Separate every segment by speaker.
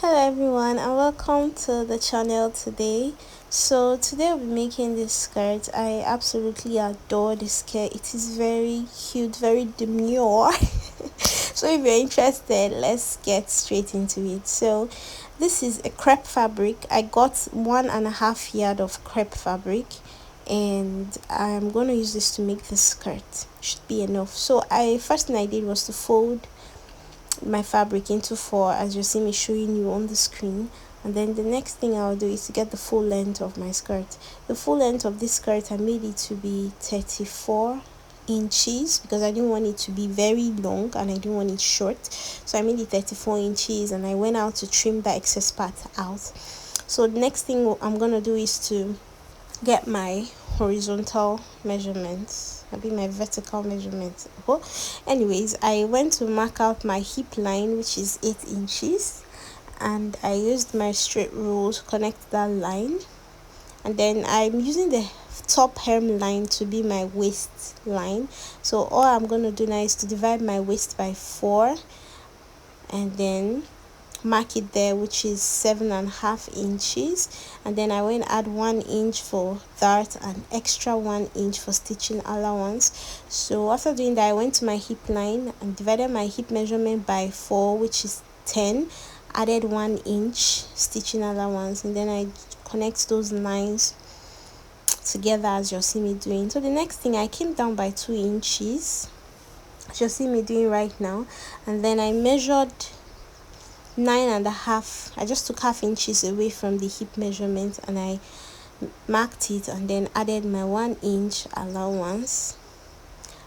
Speaker 1: Hello everyone and welcome to the channel today. So today I'll be making this skirt. I absolutely adore this skirt. It is very cute, very demure. So if you're interested, let's get straight into it. So this is a crepe fabric. I got 1.5 yard of crepe fabric and I'm going to use this to make the skirt. Should be enough. So first thing I did was to fold my fabric into four, as you see me showing you on the screen. And then the next thing I'll do is to get the full length of my skirt. The full length of this skirt, I made it to be 34 inches because I didn't want it to be very long and I didn't want it short, so I made it 34 inches and I went out to trim the excess part out. So the next thing I'm gonna do is to get my horizontal measurements. I'll be my vertical measurements. Anyways, I went to mark out my hip line, which is 8 inches, and I used my straight rule to connect that line. And then I'm using the top hem line to be my waist line. So all I'm going to do now is to divide my waist by 4 and then mark it there, which is 7.5 inches, and then I went add 1 inch for that and extra 1 inch for stitching allowance. So after doing that, I went to my hip line and divided my hip measurement by 4, which is 10, added 1 inch stitching allowance, and then I connect those lines together as you'll see me doing. So the next thing, I came down by 2 inches as you'll see me doing right now, and then I measured 9.5. I just took half inches away from the hip measurement and I marked it and then added my 1 inch allowance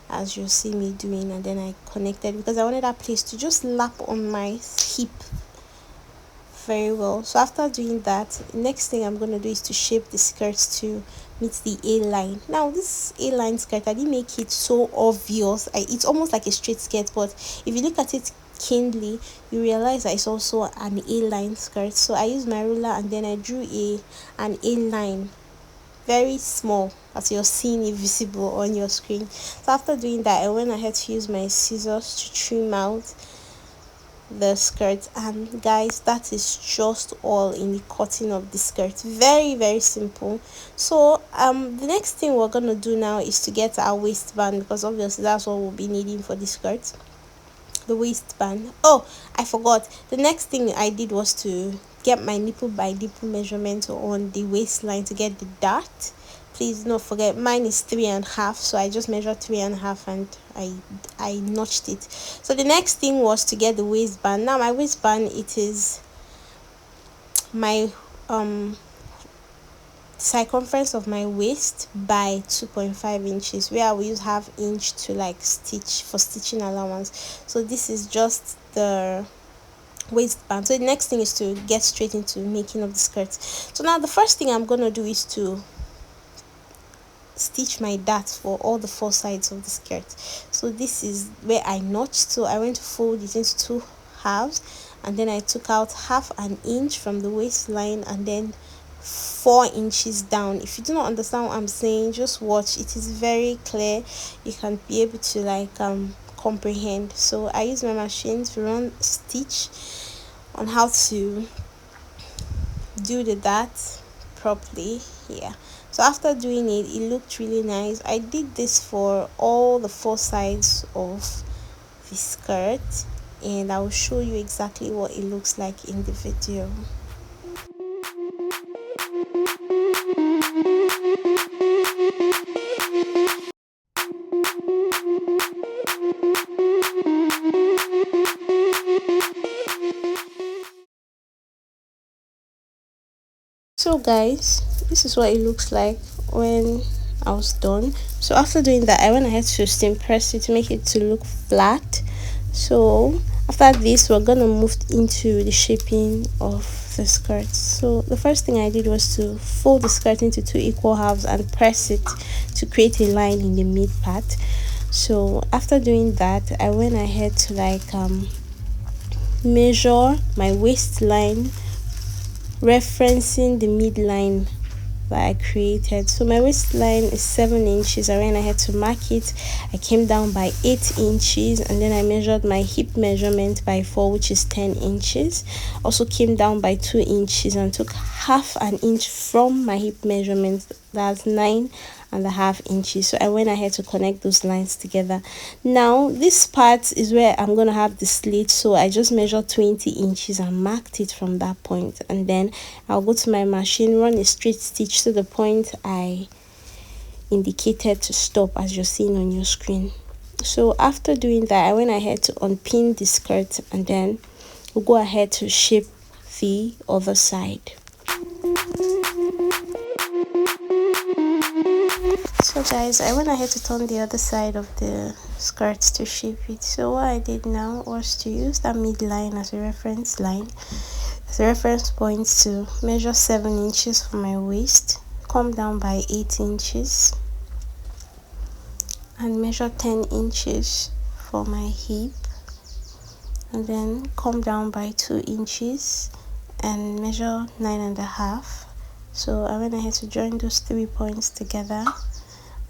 Speaker 1: as you see me doing, and then I connected because I wanted that place to just lap on my hip very well. So after doing that, next thing I'm going to do is to shape the skirt to meet the A line. Now this A line skirt, I didn't make it so obvious. It's almost like a straight skirt, but if you look at it keenly, you realize that it's also an A-line skirt. So I used my ruler and then I drew an A-line, very small, as you're seeing it visible on your screen. So after doing that, I went ahead to use my scissors to trim out the skirt, and guys, that is just all in the cutting of the skirt. Very simple. So the next thing we're gonna do now is to get our waistband, because obviously that's what we'll be needing for the skirt, the waistband. Oh, I forgot, the next thing I did was to get my nipple by nipple measurement on the waistline to get the dart. Please do not forget, mine is 3.5, so I just measured 3.5 and I notched it. So the next thing was to get the waistband. Now my waistband, it is my circumference of my waist by 2.5 inches, where I will use half inch to like stitch for stitching allowance. So this is just the waistband. So the next thing is to get straight into making of the skirt. So now the first thing I'm gonna do is to stitch my darts for all the 4 sides of the skirt. So this is where I notched. So I went to fold it into 2 halves and then I took out half an inch from the waistline and then 4 inches down. If you do not understand what I'm saying, just watch. It is very clear. You can be able to like comprehend. So I use my machine to run stitch on how to do the dart properly. Yeah, so after doing it, it looked really nice. I did this for all the 4 sides of the skirt and I will show you exactly what it looks like in the video. So guys, this is what it looks like when I was done. So after doing that, I went ahead to steam press it to make it to look flat. So after this, we're gonna move into the shaping of the skirt. So the first thing I did was to fold the skirt into 2 equal halves and press it to create a line in the mid part. So after doing that, I went ahead to like measure my waistline, referencing the midline that I created. So my waistline is 7 inches. I went ahead to mark it. I came down by 8 inches, and then I measured my hip measurement by 4, which is 10 inches. Also came down by 2 inches and took half an inch from my hip measurement. That's 9.5 inches. So I went ahead to connect those lines together. Now this part is where I'm gonna have the slit, so I just measured 20 inches and marked it from that point, and then I'll go to my machine, run a straight stitch to the point I indicated to stop, as you're seeing on your screen. So after doing that, I went ahead to unpin the skirt, and then we'll go ahead to shape the other side. So guys, I went ahead to turn the other side of the skirt to shape it. So what I did now was to use that midline as a reference line, as a reference point, to measure 7 inches for my waist, come down by 8 inches, and measure 10 inches for my hip, and then come down by 2 inches and measure 9.5. So I went ahead to join those 3 points together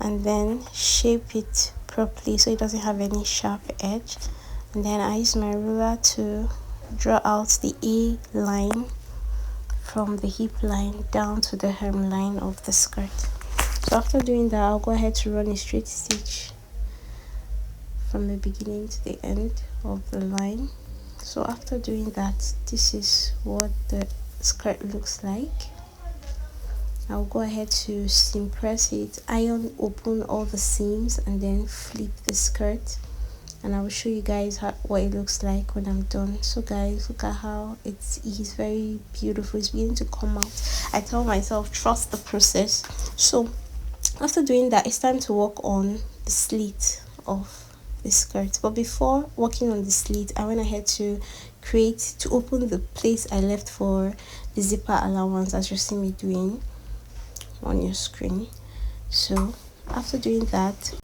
Speaker 1: and then shape it properly so it doesn't have any sharp edge. And then I use my ruler to draw out the A line from the hip line down to the hem line of the skirt. So after doing that, I'll go ahead to run a straight stitch from the beginning to the end of the line. So after doing that, this is what the skirt looks like. I'll go ahead to seam press it, iron open all the seams, and then flip the skirt, and I will show you guys what it looks like when I'm done. So guys, look at how it is very beautiful. It's beginning to come out. I tell myself, trust the process. So after doing that, it's time to work on the slit of the skirt. But before working on the slit, I went ahead to open the place I left for the zipper allowance, as you see me doing on your screen. So after doing that,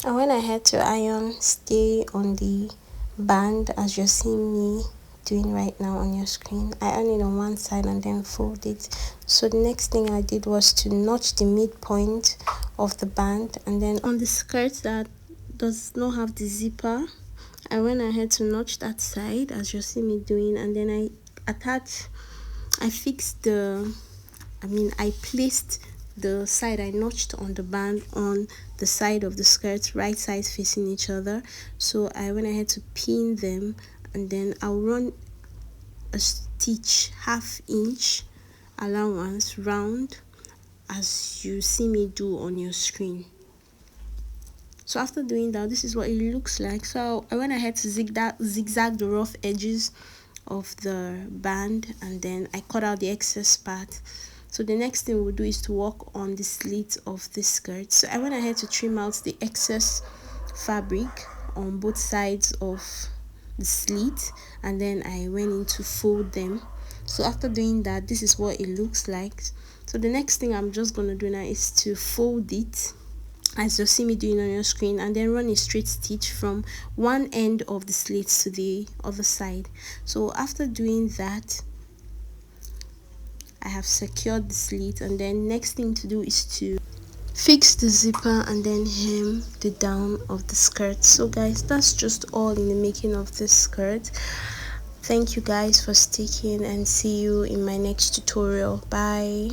Speaker 1: I went ahead to iron stay on the band, as you're seeing me doing right now on your screen. I iron it on one side and then fold it. So the next thing I did was to notch the midpoint of the band, and then on the skirt that does not have the zipper, I went ahead to notch that side, as you see me doing, and then I placed the side I notched on the band on the side of the skirt, right sides facing each other. So I went ahead to pin them, and then I'll run a stitch 1/2 inch allowance round, as you see me do on your screen. So after doing that, this is what it looks like. So I went ahead to zigzag the rough edges of the band, and then I cut out the excess part. So the next thing we'll do is to work on the slit of the skirt. So I went ahead to trim out the excess fabric on both sides of the slit, and then I went in to fold them. So after doing that, this is what it looks like. So the next thing I'm just going to do now is to fold it, as you see me doing on your screen, and then run a straight stitch from one end of the slit to the other side. So after doing that, I have secured the slit, and then next thing to do is to fix the zipper and then hem the down of the skirt. So guys, that's just all in the making of this skirt. Thank you guys for sticking, and see you in my next tutorial. Bye.